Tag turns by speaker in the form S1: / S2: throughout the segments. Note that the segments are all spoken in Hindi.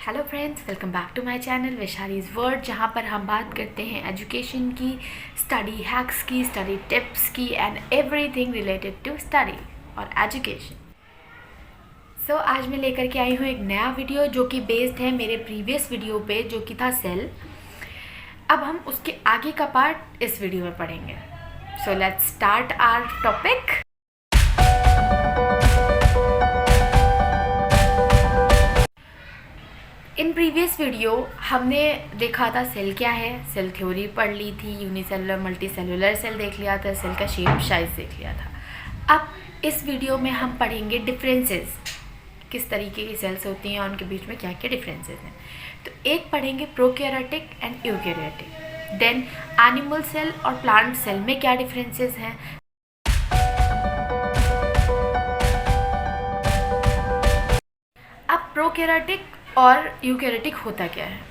S1: Hello friends, welcome back to my channel Vaishali's world, जहाँ पर हम बात करते हैं एजुकेशन की, स्टडी हैक्स की, स्टडी टिप्स की and everything related to study और एजुकेशन। सो आज मैं लेकर के आई हूँ एक नया वीडियो जो कि बेस्ड है मेरे प्रीवियस वीडियो पे जो कि था सेल। अब हम उसके आगे का पार्ट इस वीडियो में पढ़ेंगे। So let's start our topic. In previous video हमने देखा था सेल क्या है, सेल थ्योरी पढ़ ली थी, यूनिसेलुलर मल्टीसेलुलर सेल देख लिया था, सेल का शेप साइज देख लिया था। अब इस वीडियो में हम पढ़ेंगे डिफरेंसेस, किस तरीके की सेल्स होती हैं और उनके बीच में क्या क्या डिफरेंसेस हैं। तो एक पढ़ेंगे prokaryotic and eukaryotic, then animal cell और प्लांट सेल में क्या डिफरेंसेस हैं। अब प्रोकैरियोटिक और यूकैरियोटिक होता क्या है।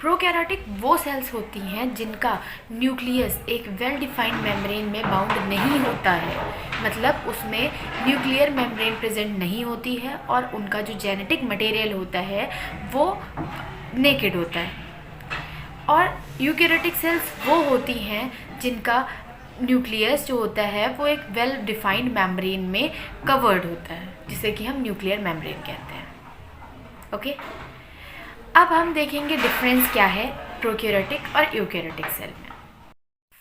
S1: प्रोकैरियोटिक वो सेल्स होती हैं जिनका न्यूक्लियस एक वेल डिफाइंड मेम्ब्रेन में बाउंड नहीं होता है, मतलब उसमें न्यूक्लियर मेम्ब्रेन प्रेजेंट नहीं होती है और उनका जो जेनेटिक मटेरियल होता है वो नेकेड होता है। और यूकैरियोटिक सेल्स वो होती हैं जिनका न्यूक्लियस जो होता है वो एक वेल डिफाइंड मेम्ब्रेन में कवर्ड होता है, जिसे कि हम न्यूक्लियर मेम्ब्रेन कहते हैं। ओके, अब हम देखेंगे डिफरेंस क्या है प्रोकैरियोटिक और यूकैरियोटिक सेल में।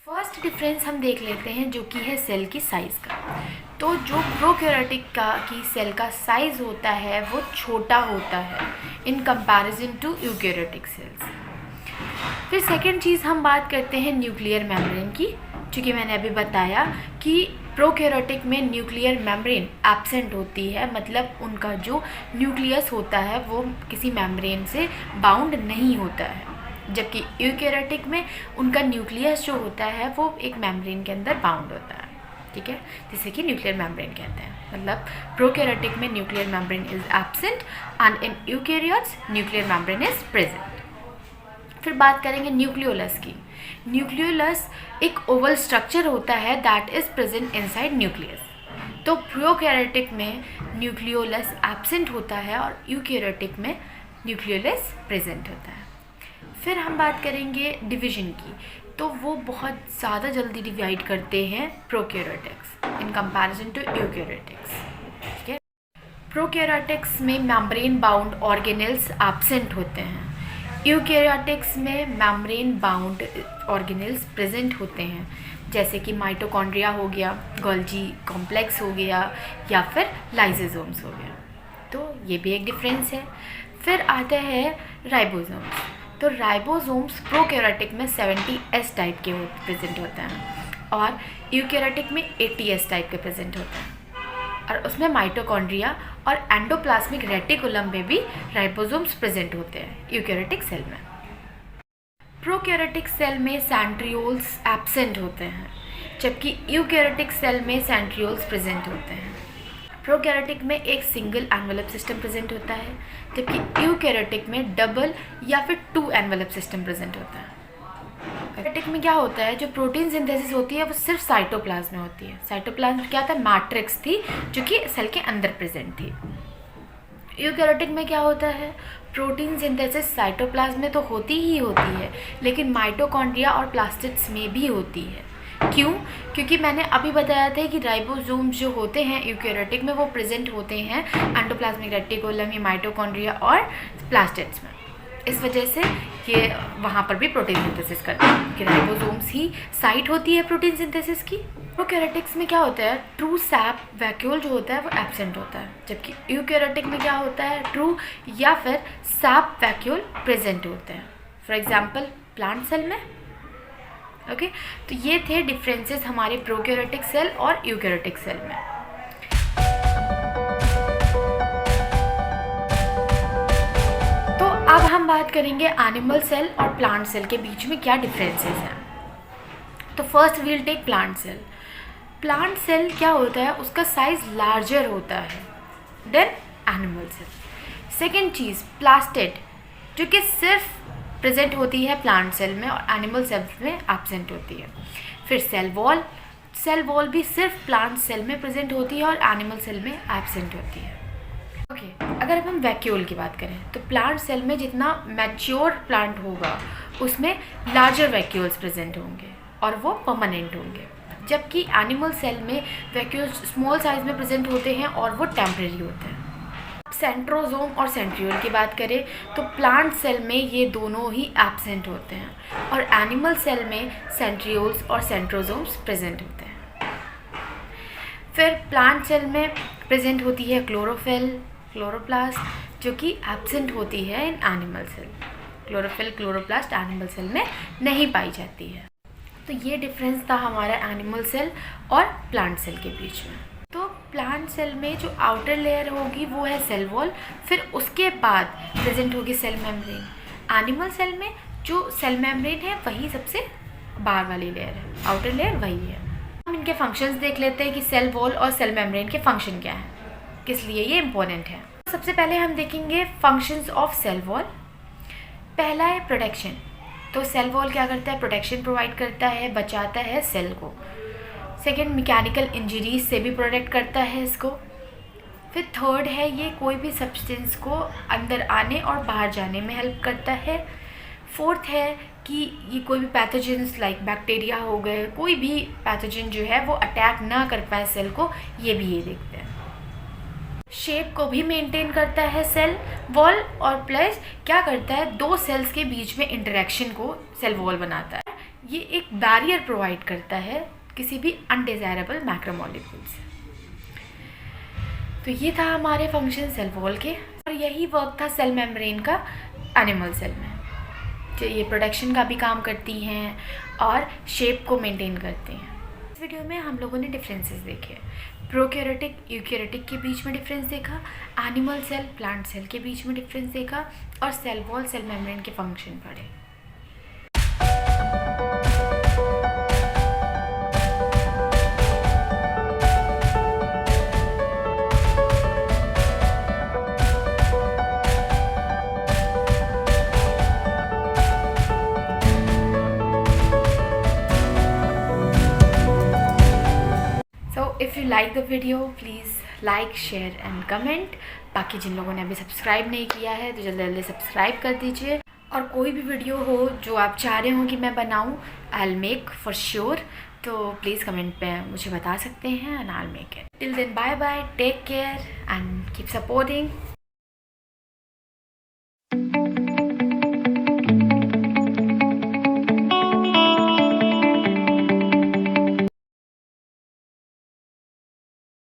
S1: फर्स्ट डिफरेंस हम देख लेते हैं जो कि है सेल की साइज़ का। तो जो प्रोकैरियोटिक की सेल का साइज़ होता है वो छोटा होता है in comparison to eukaryotic cells. फिर सेकेंड चीज़ हम बात करते हैं न्यूक्लियर मेम्ब्रेन की, चूँकि मैंने अभी बताया कि प्रोकैरियोटिक में न्यूक्लियर मेम्ब्रेन एब्सेंट होती है, मतलब उनका जो न्यूक्लियस होता है वो किसी मेम्ब्रेन से बाउंड नहीं होता है, जबकि यूकैरियोटिक में उनका न्यूक्लियस जो होता है वो एक मेम्ब्रेन के अंदर बाउंड होता है, ठीक है, जिसे कि न्यूक्लियर मेम्ब्रेन कहते हैं। मतलब प्रोकैरियोटिक में nuclear membrane is absent and in eukaryotes nuclear membrane is present. फिर बात करेंगे न्यूक्लियोलस की। न्यूक्लियोलस एक ओवल स्ट्रक्चर होता है that is present inside nucleus. तो प्रोकैरियोटिक में न्यूक्लियोलस एब्सेंट होता है और यूकैरियोटिक में न्यूक्लियोलस प्रेजेंट होता है। फिर हम बात करेंगे डिवीजन की। तो वो बहुत ज़्यादा जल्दी डिवाइड करते हैं prokaryotics in comparison to eukaryotics, ठीक है। प्रोकैरियोटिक्स में मेम्ब्रेन बाउंड ऑर्गेनेल्स एब्सेंट होते हैं, यूकैरियोटिक्स में मेम्ब्रेन बाउंड ऑर्गेनेल्स प्रेजेंट होते हैं, जैसे कि माइटोकॉन्ड्रिया हो गया, गोल्जी कॉम्प्लेक्स हो गया या फिर लाइसोसोम्स हो गया। तो ये भी एक डिफरेंस है। फिर आता है राइबोसोम्स। तो राइबोसोम्स प्रोकैरियोटिक में 70S टाइप के प्रेजेंट होते हैं और यूकैरियोटिक में 80S टाइप के प्रेजेंट होते हैं, और उसमें माइटोकॉन्ड्रिया और एंडोप्लाज्मिक रेटिकुलम में भी राइबोसोम्स प्रेजेंट होते हैं यूकैरियोटिक सेल में। प्रोकैरियोटिक सेल में सेंट्रियोल्स एब्सेंट होते हैं, जबकि यूकैरियोटिक सेल में सेंट्रियोल्स प्रेजेंट होते हैं। प्रोकैरियोटिक में एक सिंगल एनवेलप सिस्टम प्रेजेंट होता है, जबकि यूकैरियोटिक में डबल या फिर 2 एनवेलप सिस्टम प्रेजेंट होता है। प्रोकैरियोटिक में क्या होता है, जो प्रोटीन सिंथेसिस होती है वो सिर्फ साइटोप्लाज्म में होती है। साइटोप्लाज्म क्या था, मैट्रिक्स थी जो कि सेल के अंदर प्रेजेंट थी। यूकैरियोटिक में क्या होता है, प्रोटीन सिंथेसिस साइटोप्लाज्म में तो होती ही होती है, लेकिन माइटोकॉन्ड्रिया और प्लास्टिड्स में भी होती है। क्यों? क्योंकि मैंने अभी बताया था कि राइबोसोम्स जो होते हैं यूकैरियोटिक में वो प्रेजेंट होते हैं एंडोप्लाज्मिक रेटिकुलम या माइटोकॉन्ड्रिया और प्लास्टिड्स में। इस वजह से ये वहाँ पर भी प्रोटीन सिंथेसिस करते हैं कि राइबोसोम्स ही साइट होती है प्रोटीन सिंथेसिस की। प्रोकैरियोटिक्स में क्या होता है, ट्रू सैप वैक्यूल जो होता है वो एब्सेंट होता है, जबकि यूकैरियोटिक में क्या होता है, ट्रू या फिर सैप वैक्यूल प्रेजेंट होते हैं। फॉर एग्जांपल प्लांट सेल में। ओके, तो ये थे डिफरेंसेस हमारे प्रोकैरियोटिक सेल और यूकैरियोटिक सेल में। तो अब हम बात करेंगे एनिमल सेल और प्लांट सेल के बीच में क्या डिफरेंसेस हैं। तो first we'll take plant cell. Plant cell क्या होता है, उसका साइज लार्जर होता है देन एनिमल सेल। सेकेंड चीज़ प्लास्टिड, जो कि सिर्फ प्रेजेंट होती है प्लांट सेल में और एनिमल सेल्स में एब्सेंट होती है। फिर सेल वॉल भी सिर्फ प्लांट सेल में प्रेजेंट होती है और एनिमल सेल में एब्सेंट होती है। अगर अब हम वैक्यूल की बात करें तो प्लांट सेल में जितना मैच्योर प्लांट होगा उसमें लार्जर वैक्यूल्स प्रेजेंट होंगे और वो परमानेंट होंगे, जबकि एनिमल सेल में वैक्यूल्स स्मॉल साइज में प्रेजेंट होते हैं और वो टेम्परेरी होते हैं। सेंट्रोजोम और सेंट्रियोल की बात करें तो प्लांट सेल में ये दोनों ही एब्सेंट होते हैं और एनिमल सेल में सेंट्रियोल्स और सेंट्रोजोम्स प्रेजेंट होते हैं। फिर प्लांट सेल में प्रेजेंट होती है क्लोरोफिल, क्लोरोप्लास्ट, जो कि एब्सेंट होती है in animal cell. Chlorophyll, chloroplast animal cell में नहीं पाई जाती है। तो ये डिफरेंस था हमारा एनिमल सेल और प्लांट सेल के बीच में। तो प्लांट सेल में जो आउटर लेयर होगी वो है सेल वॉल, फिर उसके बाद प्रेजेंट होगी सेल मेम्ब्रेन। एनिमल सेल में जो सेल मेम्ब्रेन है वही सबसे बाहर वाली लेयर है, आउटर लेयर वही है। हम इनके फंक्शंस देख लेते हैं कि सेल वॉल और सेल मेम्ब्रेन के फंक्शन क्या हैं, किस लिए ये इम्पोर्टेंट है। सबसे पहले हम देखेंगे फंक्शंस ऑफ सेल वॉल। पहला है प्रोटेक्शन। तो सेल वॉल क्या करता है, प्रोटेक्शन प्रोवाइड करता है, बचाता है सेल को। सेकेंड, मैकेनिकल इंजरीज से भी प्रोटेक्ट करता है इसको। फिर थर्ड है ये कोई भी सब्सटेंस को अंदर आने और बाहर जाने में हेल्प करता है। फोर्थ है कि ये कोई भी पैथोजेंस लाइक बैक्टीरिया हो गए, कोई भी पैथोजन जो है वो अटैक ना कर पाए सेल को, ये भी ये देखते हैं। शेप को भी मेंटेन करता है सेल वॉल और प्लस क्या करता है, दो सेल्स के बीच में इंटरेक्शन को सेल वॉल बनाता है। ये एक बैरियर प्रोवाइड करता है किसी भी अनडिज़ायरेबल मैक्रोमोलिक्यूल से। तो ये था हमारे फंक्शन सेल वॉल के, और यही वर्क था सेल मेम्ब्रेन का एनिमल सेल में। जो ये प्रोटेक्शन का भी काम करती हैं और शेप को मेंटेन करती हैं। इस वीडियो में हम लोगों ने डिफरेंसेस देखे, प्रोकैरियोटिक यूकैरियोटिक के बीच में डिफरेंस देखा, एनिमल सेल प्लांट सेल के बीच में डिफरेंस देखा, और सेल वॉल सेल मेम्ब्रेन के फंक्शन पढ़े। If you like the video, please like, share and comment। बाकी जिन लोगों ने अभी सब्सक्राइब नहीं किया है तो जल्दी जल्दी सब्सक्राइब कर दीजिए। और कोई भी वीडियो हो जो आप चाह रहे हो कि मैं बनाऊँ, I'll make for sure। तो प्लीज़ कमेंट पे मुझे बता सकते हैं and I'll make it। Till then, bye bye, take care and keep supporting।